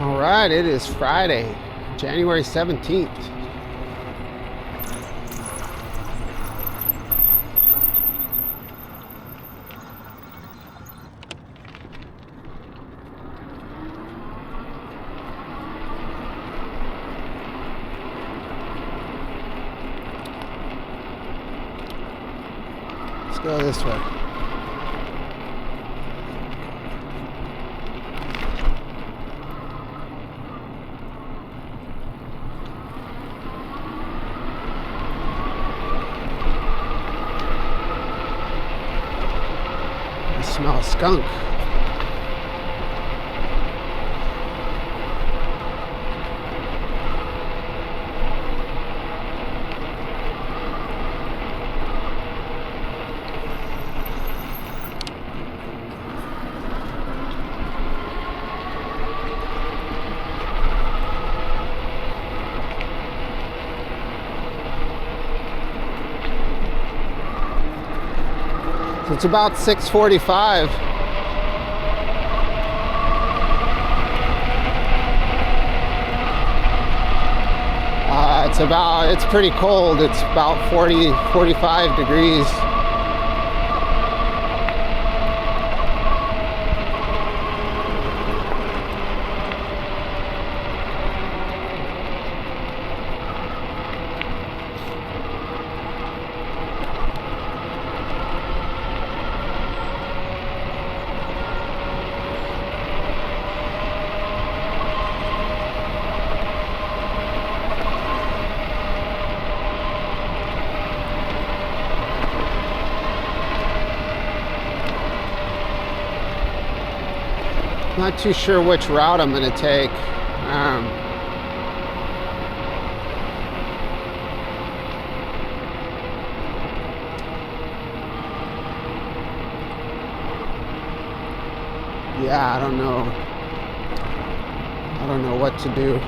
All right, it is Friday, January 17th. Let's go this way. I smell a skunk. It's about 6:45. It's pretty cold. It's about 45 degrees. Not too sure which route I'm going to take. Yeah, I don't know. I don't know what to do.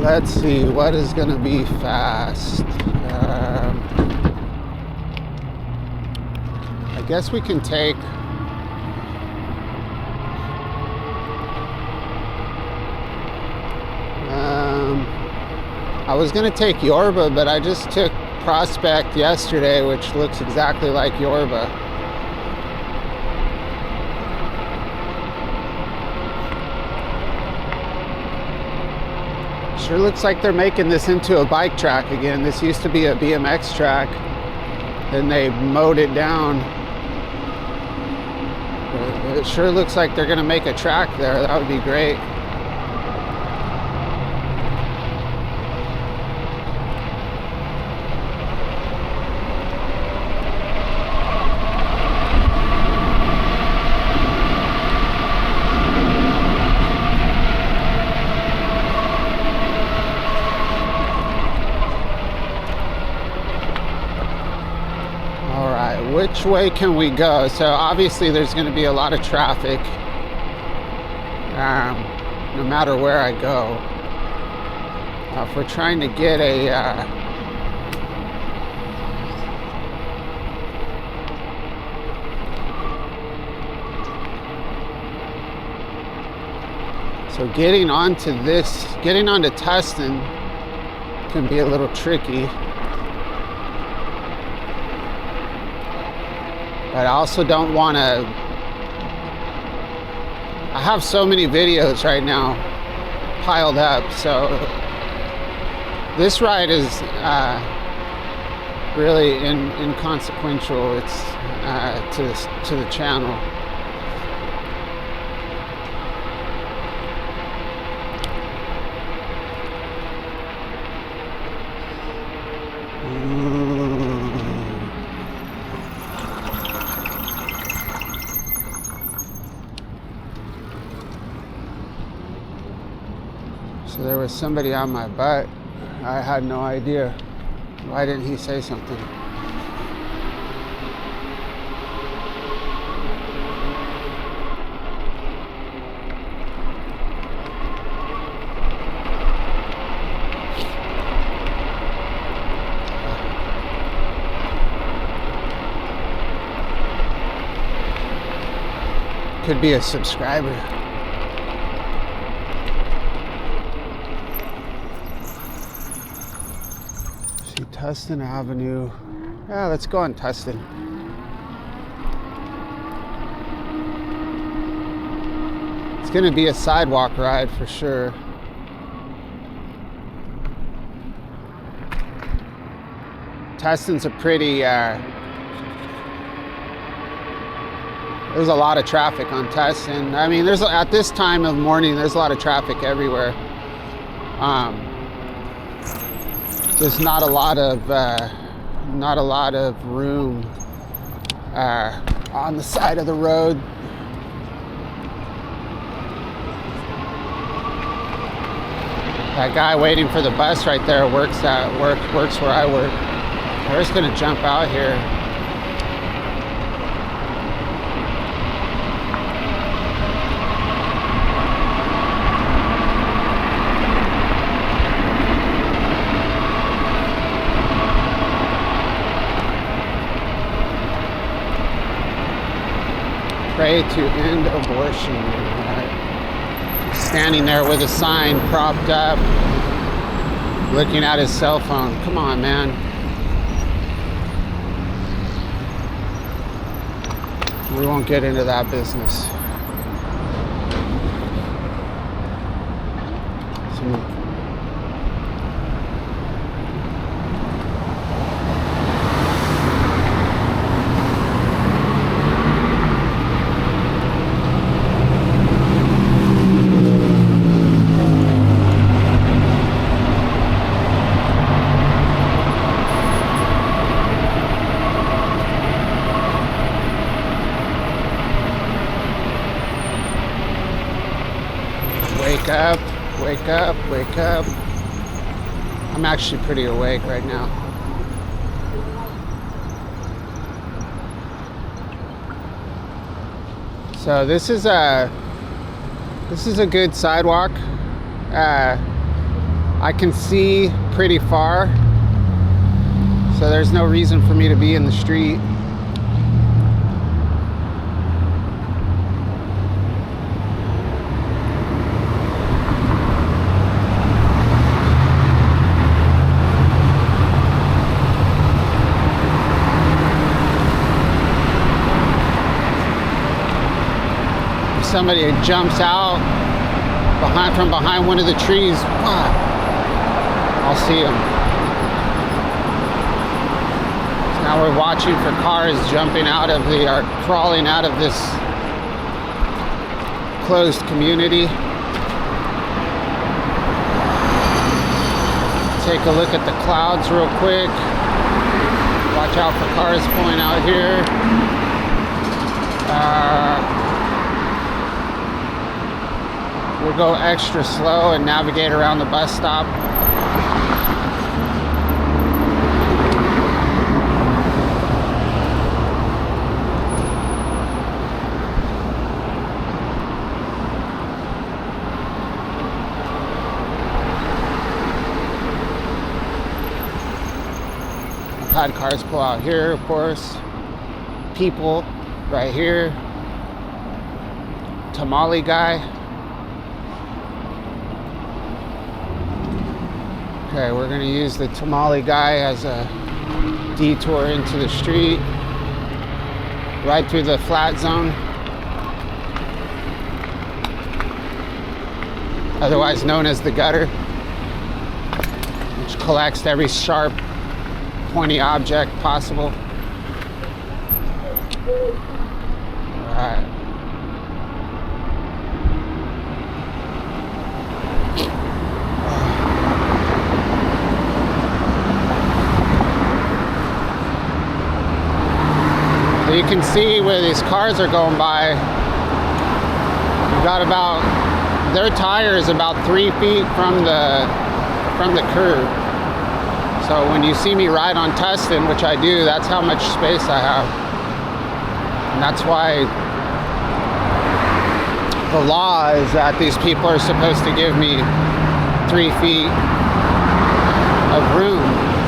Let's see, what is going to be fast? I guess we can take... I was going to take Yorba, but I just took Prospect yesterday, which looks exactly like Yorba. Sure looks like they're making this into a bike track again. This used to be a BMX track, and they mowed it down. But it sure looks like they're gonna make a track there. That would be great. Which way can we go? So obviously there's going to be a lot of traffic no matter where I go. If we're trying to get so getting onto Tustin can be a little tricky. But I also don't want to... I have so many videos right now piled up, so this ride is really inconsequential. It's to the channel. So there was somebody on my butt. I had no idea. Why didn't he say something? Could be a subscriber. See Tustin Avenue. Yeah, let's go on Tustin. It's gonna be a sidewalk ride for sure. Tustin's a pretty, there's a lot of traffic on Tustin. I mean, at this time of morning, there's a lot of traffic everywhere. Just not a lot of room on the side of the road. That guy waiting for the bus right there works where I work. We're just gonna jump out here. Pray to end abortion. Right. Standing there with a sign propped up, looking at his cell phone. Come on, man. We won't get into that business. Wake up. I'm actually pretty awake right now. So this is a good sidewalk. I can see pretty far, so there's no reason for me to be in the street. Somebody jumps out from behind one of the trees, I'll see him. So now we're watching for cars jumping out of or crawling out of this closed community. Take a look at the clouds real quick. Watch out for cars pulling out here. We'll go extra slow and navigate around the bus stop. I've had cars pull out here, of course. People right here. Tamale guy. Okay, we're gonna use the tamale guy as a detour into the street, right through the flat zone, otherwise known as the gutter, which collects every sharp, pointy object possible. All right. You can see where these cars are going by. We've got about their tire is about 3 feet from the curb. So when you see me ride on Tustin, which I do, that's how much space I have. And that's why the law is that these people are supposed to give me 3 feet of room.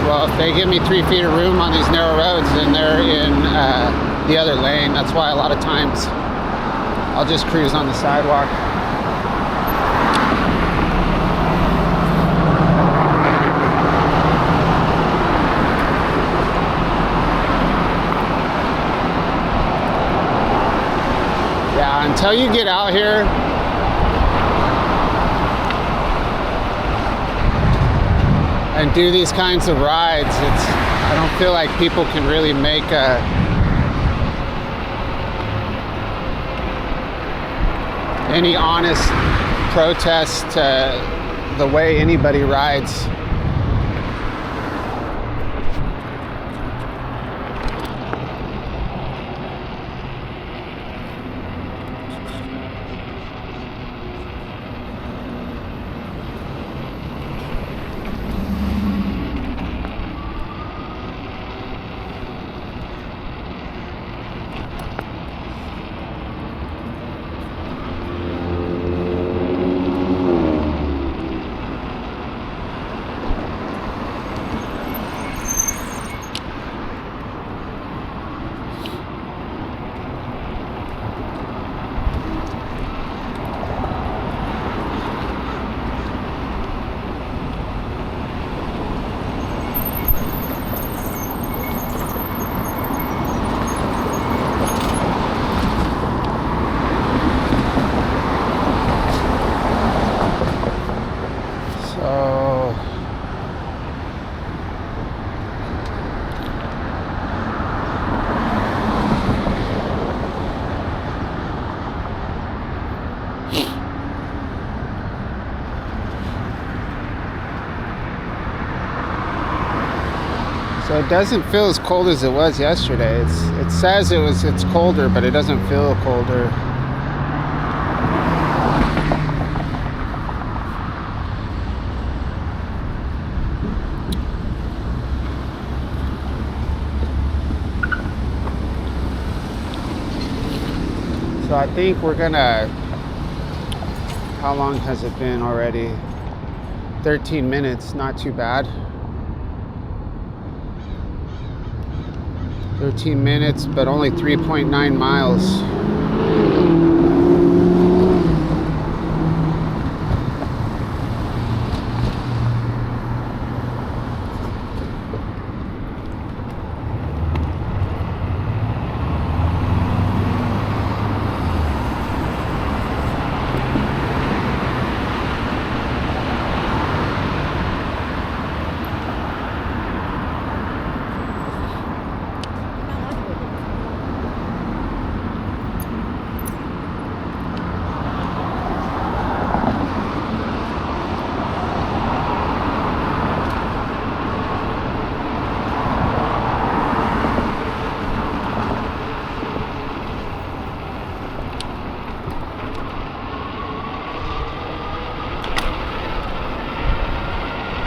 Well, if they give me 3 feet of room on these narrow roads, then they're in the other lane. That's why a lot of times I'll just cruise on the sidewalk. Yeah, until you get out here, and do these kinds of rides, I don't feel like people can really make any honest protest to the way anybody rides. So it doesn't feel as cold as it was yesterday. It says it's colder, but it doesn't feel colder. So I think we're gonna, how long has it been already? 13 minutes, not too bad. 13 minutes, but only 3.9 miles.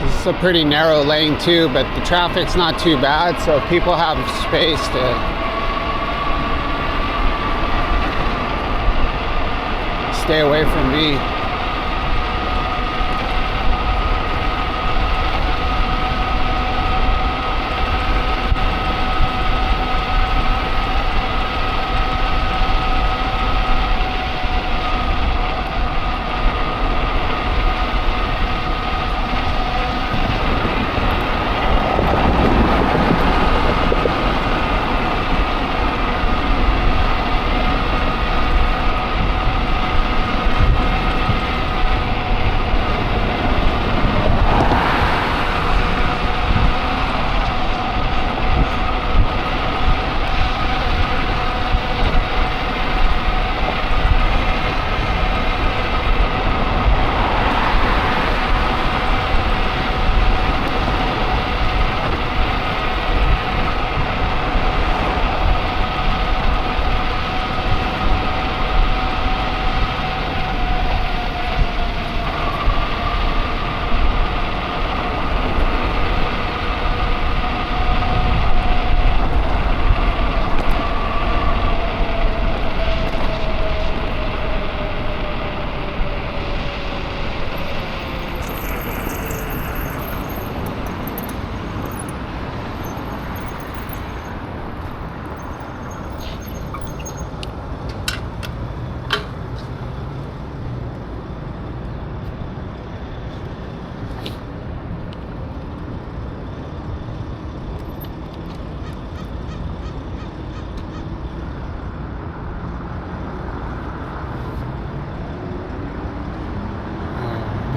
It's a pretty narrow lane too, but the traffic's not too bad, so people have space to stay away from me.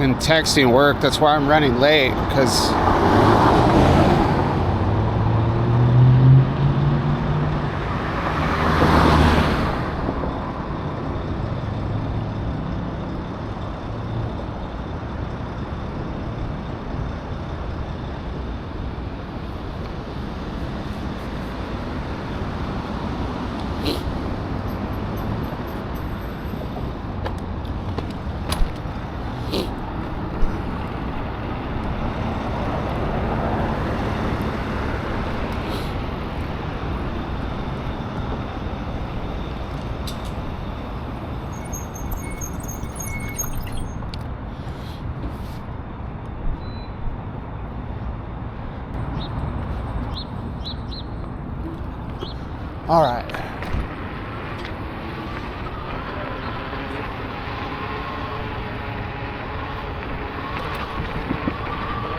been texting work. That's why I'm running late, because all right.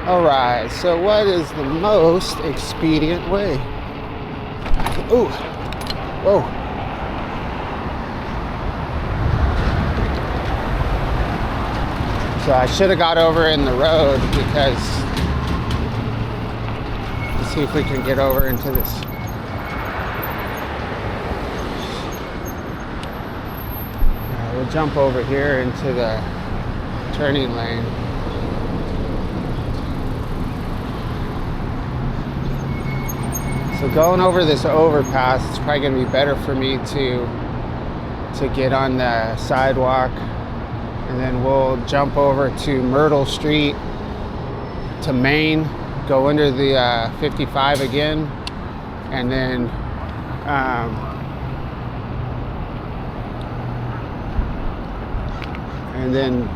All right, so what is the most expedient way? Ooh, whoa. So I should have got over in the road, because let's see if we can get over into this. We'll jump over here into the turning lane. So going over this overpass, it's probably going to be better for me to get on the sidewalk, and then we'll jump over to Myrtle Street to Main, go under the 55 again, and then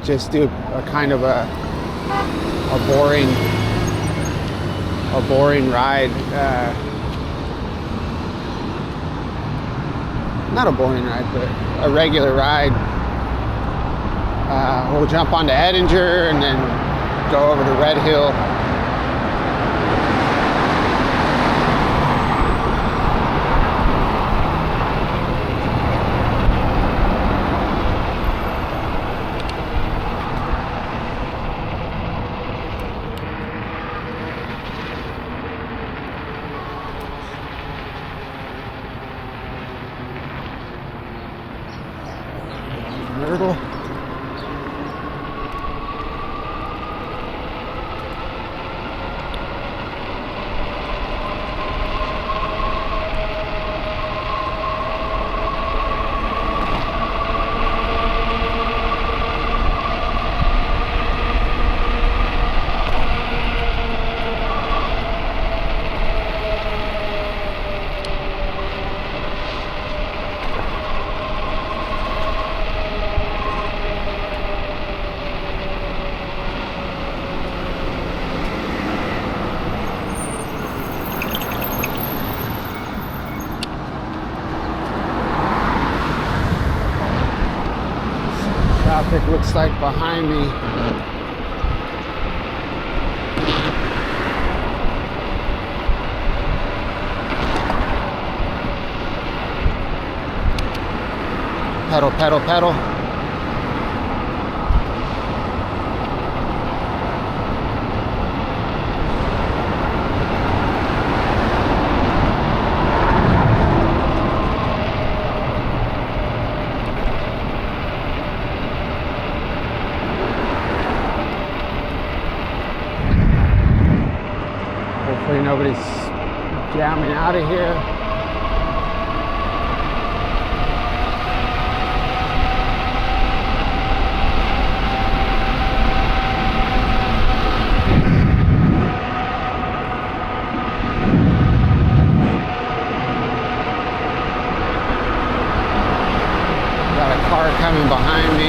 just do a kind of a boring ride. Not a boring ride, but a regular ride. We'll jump onto Edinger and then go over to Red Hill. Myrtle. Traffic looks like behind me. Pedal, pedal, pedal. Hopefully nobody's jamming out of here. Got a car coming behind me.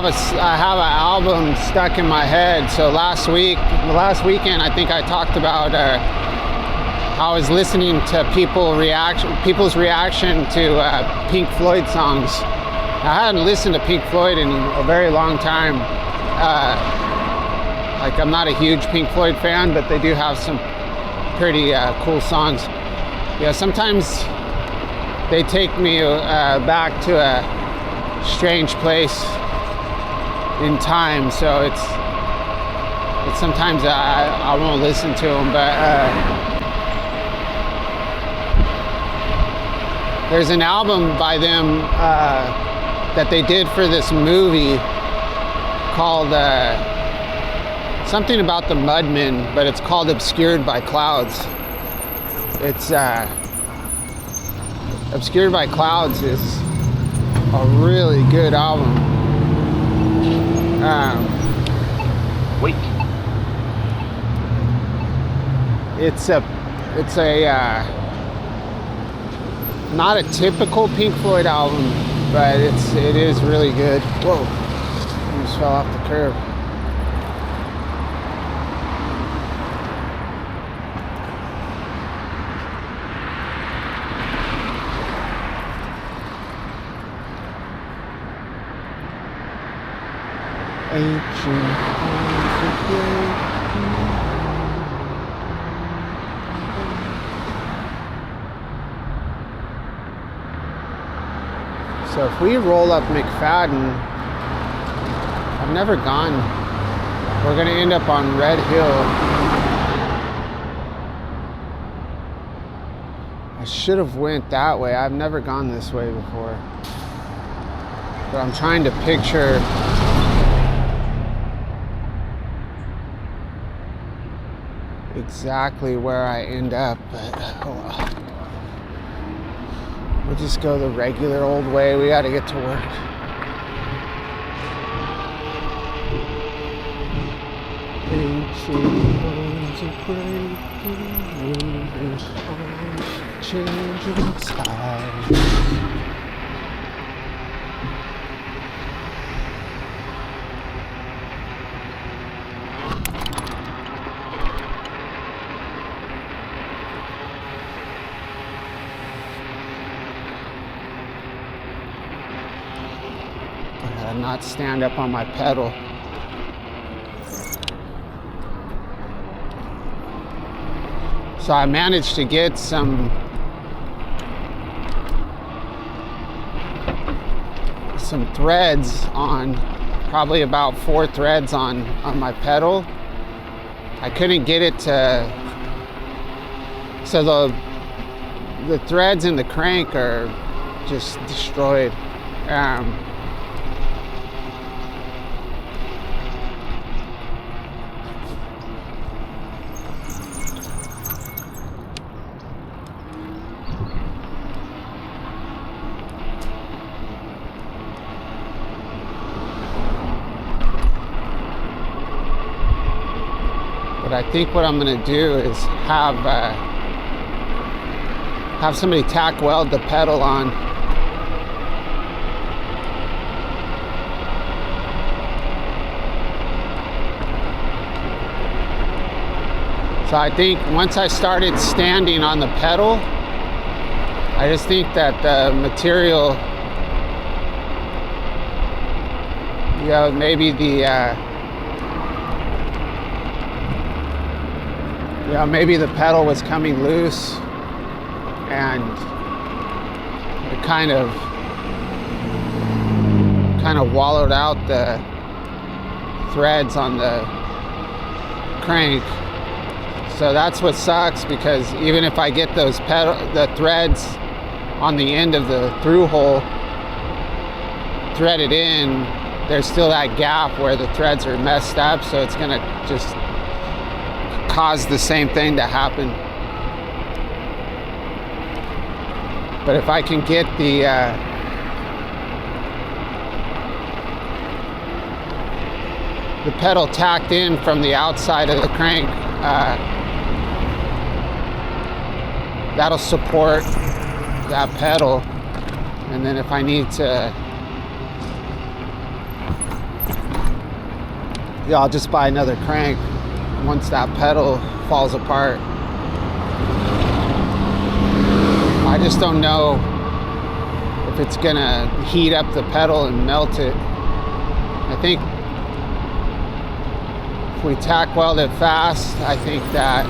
I have an album stuck in my head. So last weekend, I think I talked about how I was listening to people's reaction to Pink Floyd songs. I hadn't listened to Pink Floyd in a very long time. Like, I'm not a huge Pink Floyd fan, but they do have some pretty cool songs. Yeah, sometimes they take me back to a strange place in time, so it's sometimes I won't listen to them, but there's an album by them that they did for this movie called something about the Mudmen, but it's called Obscured by Clouds. It's Obscured by Clouds is a really good album. Wait. It's a not a typical Pink Floyd album, but it is really good. Whoa, I just fell off the curb. So if we roll up McFadden, I've never gone. We're gonna end up on Red Hill. I should have went that way. I've never gone this way before. But I'm trying to picture exactly where I end up, but oh well. We'll just go the regular old way. We gotta get to work. Changing skies. Not stand up on my pedal. So I managed to get some threads on, probably about 4 threads on my pedal. I couldn't get it to, so the threads in the crank are just destroyed. But I think what I'm going to do is have somebody tack weld the pedal on. So I think once I started standing on the pedal, I just think that the material, you know, maybe maybe the pedal was coming loose and it kind of wallowed out the threads on the crank. So that's what sucks, because even if I get the threads on the end of the through hole threaded in, there's still that gap where the threads are messed up, so it's gonna just cause the same thing to happen. But if I can get the pedal tacked in from the outside of the crank, that'll support that pedal. And then if I need to yeah, I'll just buy another crank once that pedal falls apart. I just don't know if it's gonna heat up the pedal and melt it. I think if we tack weld it fast, I think that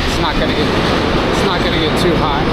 it's not gonna get too hot.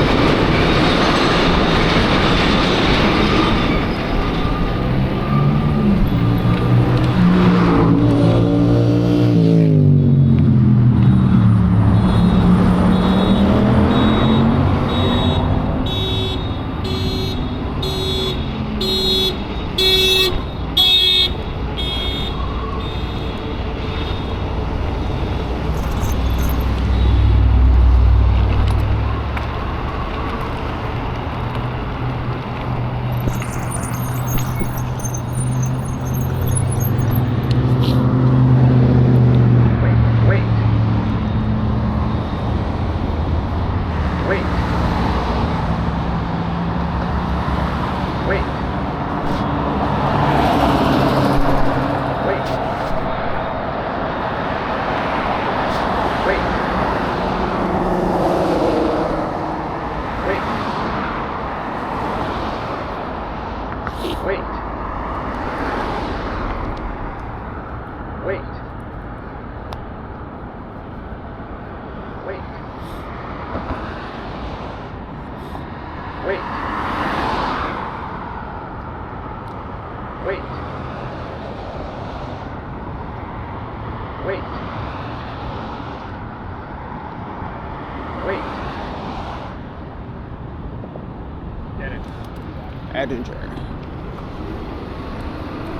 Edinger.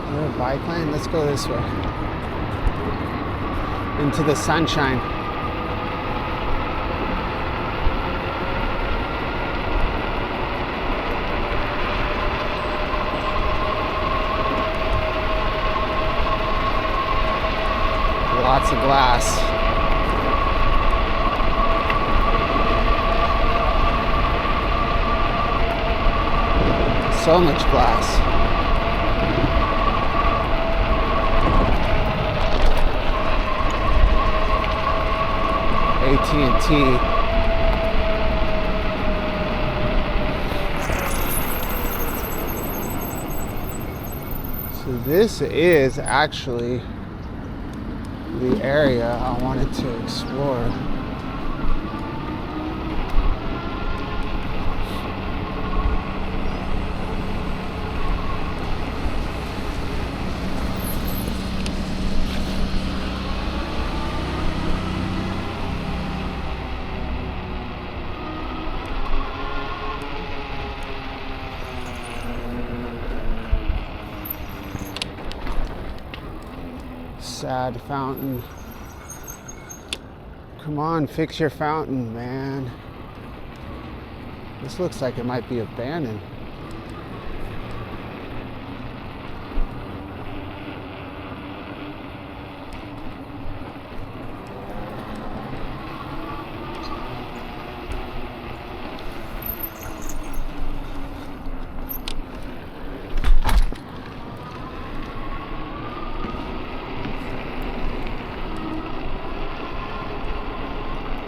Another bike lane? Let's go this way. Into the sunshine. Lots of glass. So much glass. AT&T. So this is actually the area I wanted to explore. Sad fountain. Come on, fix your fountain, man. This looks like it might be abandoned.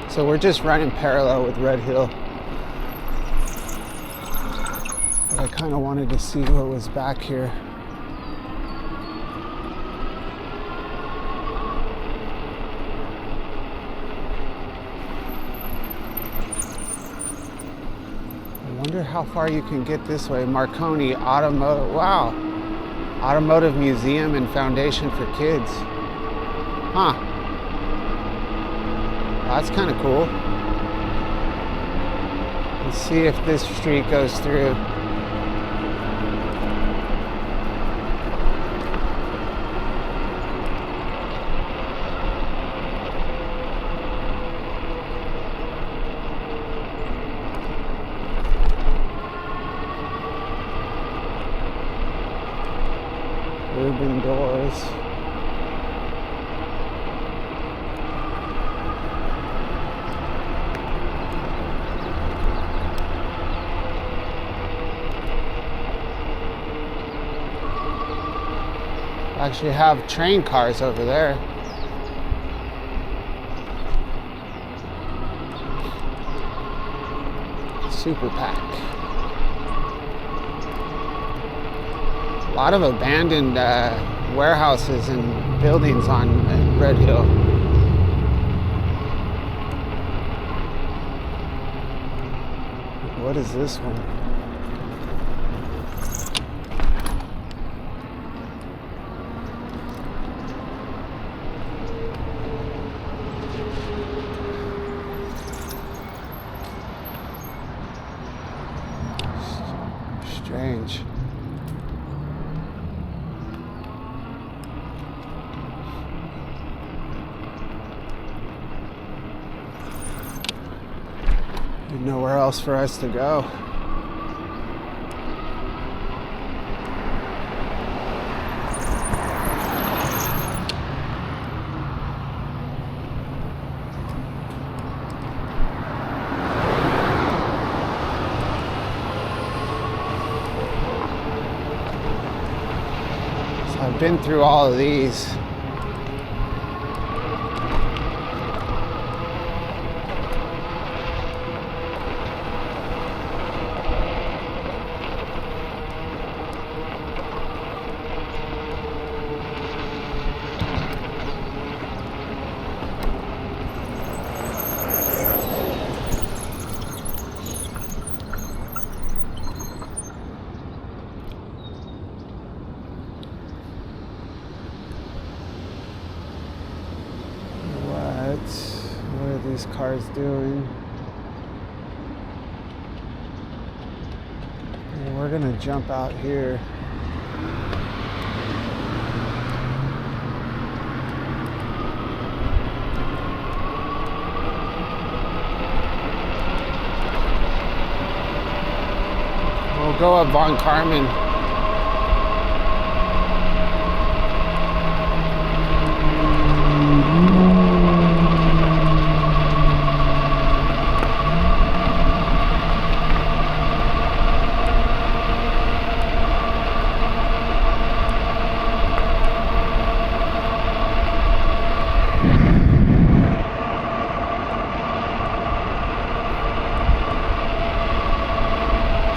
So we're just running parallel with Red Hill. But I kind of wanted to see what was back here. I wonder how far you can get this way. Marconi Automotive, wow. Automotive Museum and Foundation for Kids. Huh. That's kind of cool. Let's see if this street goes through. Urban Doors. Actually have train cars over there. Super pack. A lot of abandoned warehouses and buildings on Red Hill. What is this one? Strange. There's nowhere else for us to go. I've been through all of these. What are these cars doing? And we're gonna jump out here. We'll go up Von Carmen.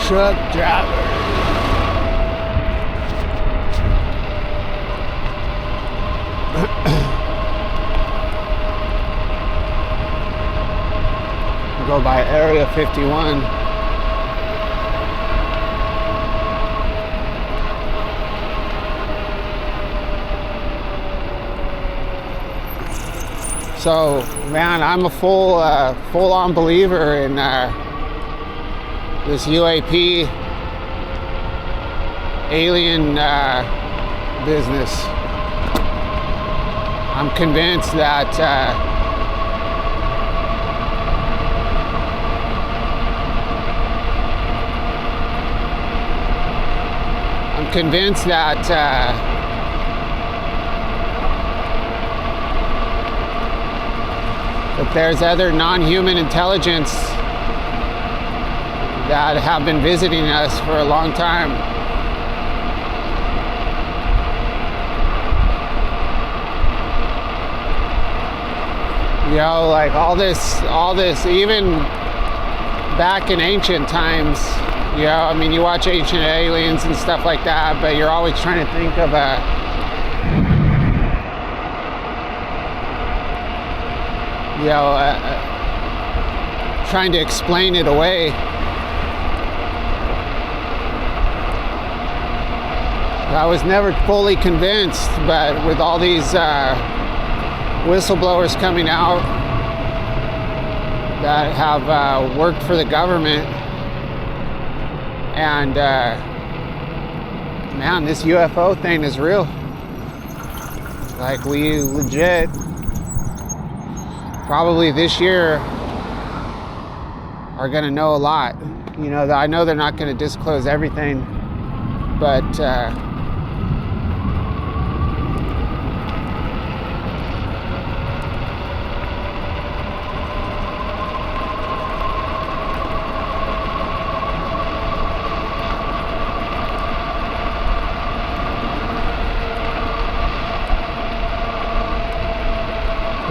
Truck driver. We'll go by Area 51. So, man, I'm a full-on believer in this UAP alien business. I'm convinced that that there's other non-human intelligence that have been visiting us for a long time. You know, like all this, even back in ancient times, you know, I mean, you watch Ancient Aliens and stuff like that, but you're always trying to think of trying to explain it away. I was never fully convinced, but with all these whistleblowers coming out that have worked for the government, and man, this UFO thing is real. Like, we legit, probably this year, are gonna know a lot. You know, I know they're not gonna disclose everything, but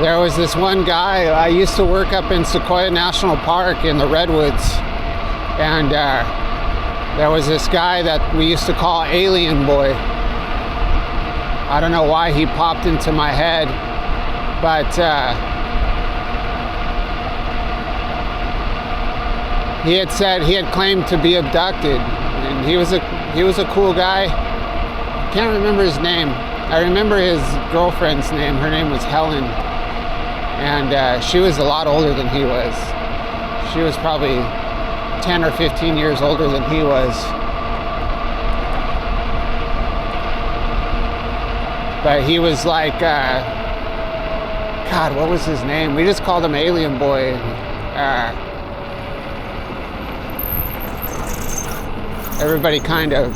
There was this one guy. I used to work up in Sequoia National Park in the Redwoods, and there was this guy that we used to call Alien Boy. I don't know why he popped into my head, but he had said he had claimed to be abducted, and he was a cool guy. Can't remember his name. I remember his girlfriend's name. Her name was Helen, and she was a lot older than he was. She was probably 10 or 15 years older than he was. But he was like, God, what was his name? We just called him Alien Boy. Everybody kind of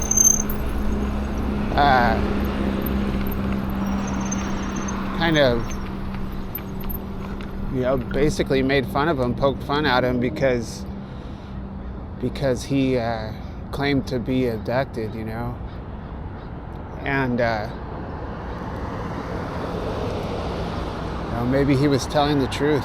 basically made fun of him, poked fun at him because he claimed to be abducted, and maybe he was telling the truth.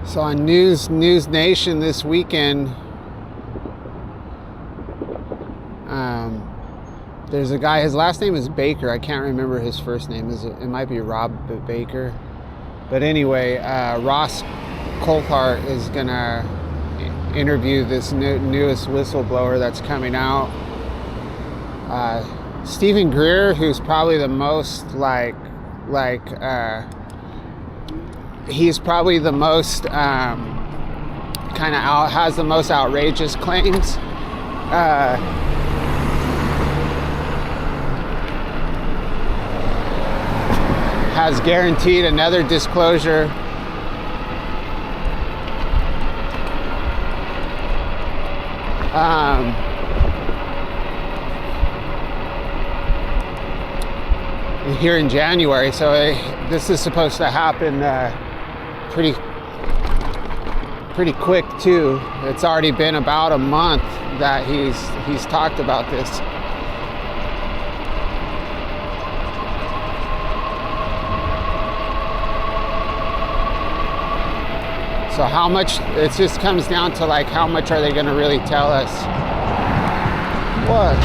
So on News Nation this weekend, there's a guy, his last name is Baker. I can't remember his first name. It might be Rob Baker. But anyway, Ross Coulthart is going to interview this newest whistleblower that's coming out. Stephen Greer, who's probably the most he's probably the most has the most outrageous claims. Has guaranteed another disclosure. Here in January, so this is supposed to happen pretty quick too. It's already been about a month that he's talked about this. So how much, it just comes down to like how much are they going to really tell us? What?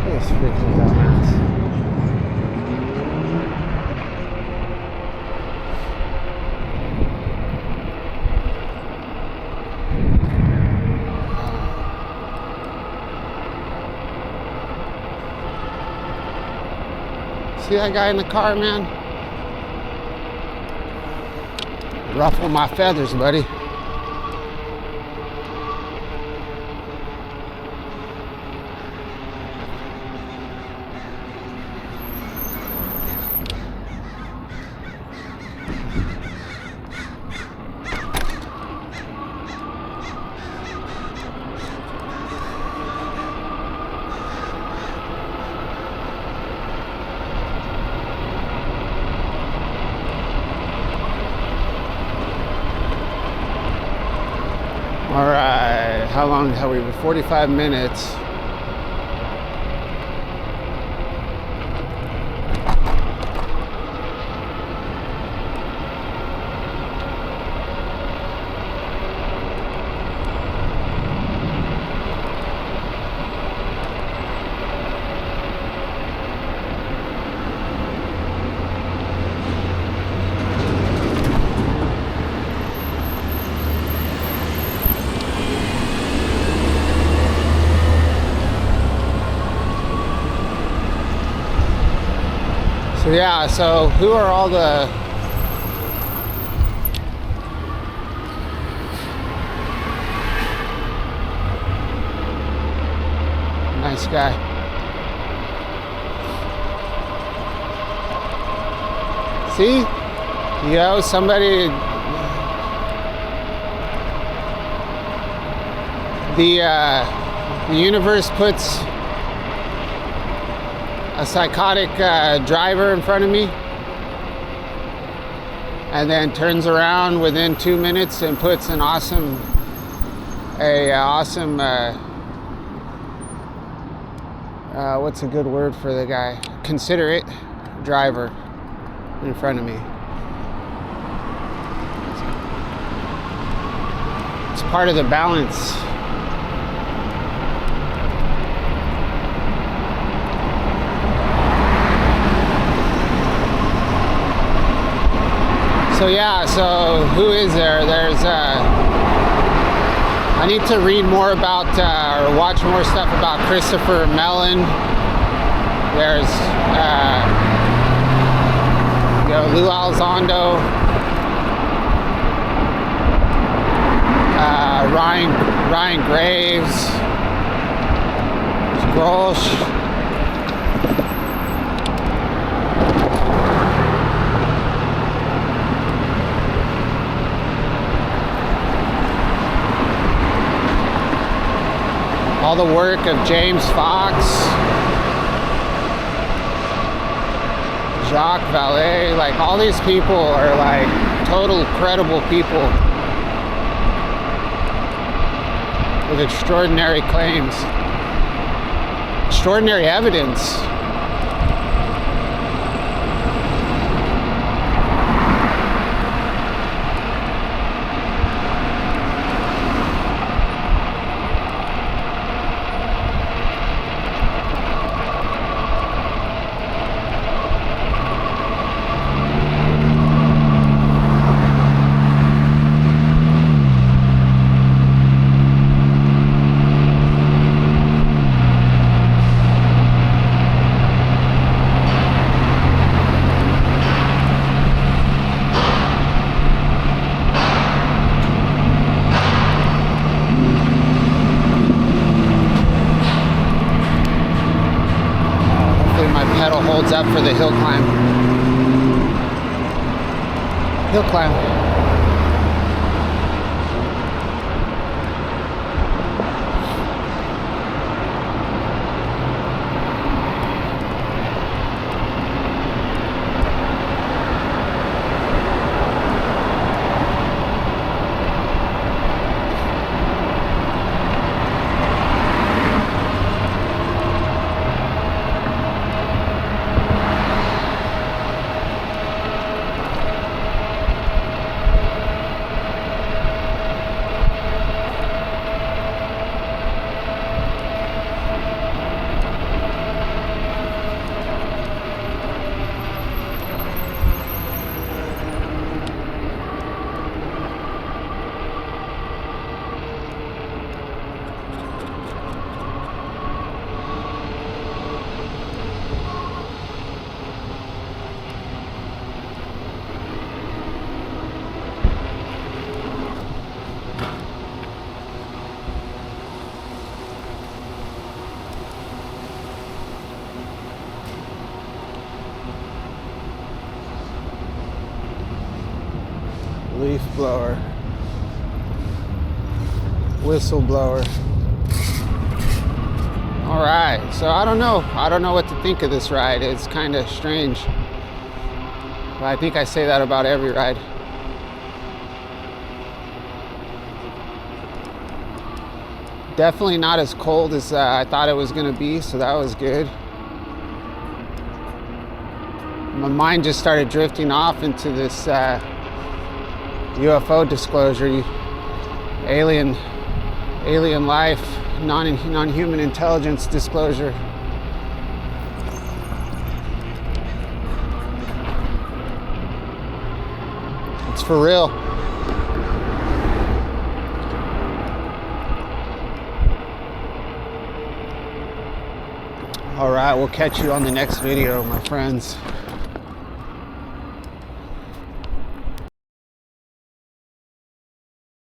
This freaking dumbass. See that guy in the car, man? Ruffle my feathers, buddy. All right, how long have we been? 45 minutes. So yeah, so who are all the nice guy. See? Somebody the universe puts a psychotic driver in front of me, and then turns around within 2 minutes and puts an awesome what's a good word for the guy? Considerate driver in front of me. It's part of the balance. So yeah, so who is there? There's I need to read more about or watch more stuff about Christopher Mellon. There's Lou Elizondo, Ryan Graves, Grolsch. All the work of James Fox, Jacques Vallée, like all these people are like total credible people with extraordinary claims, extraordinary evidence. Pedal holds up for the hill climb. Hill climb. Leaf blower, whistleblower. All right, so I don't know what to think of this ride. It's kind of strange, but I think I say that about every ride. Definitely not as cold as I thought it was gonna be, so that was good. My mind just started drifting off into this UFO disclosure, alien life, non-human intelligence disclosure. It's for real. All right, we'll catch you on the next video, my friends.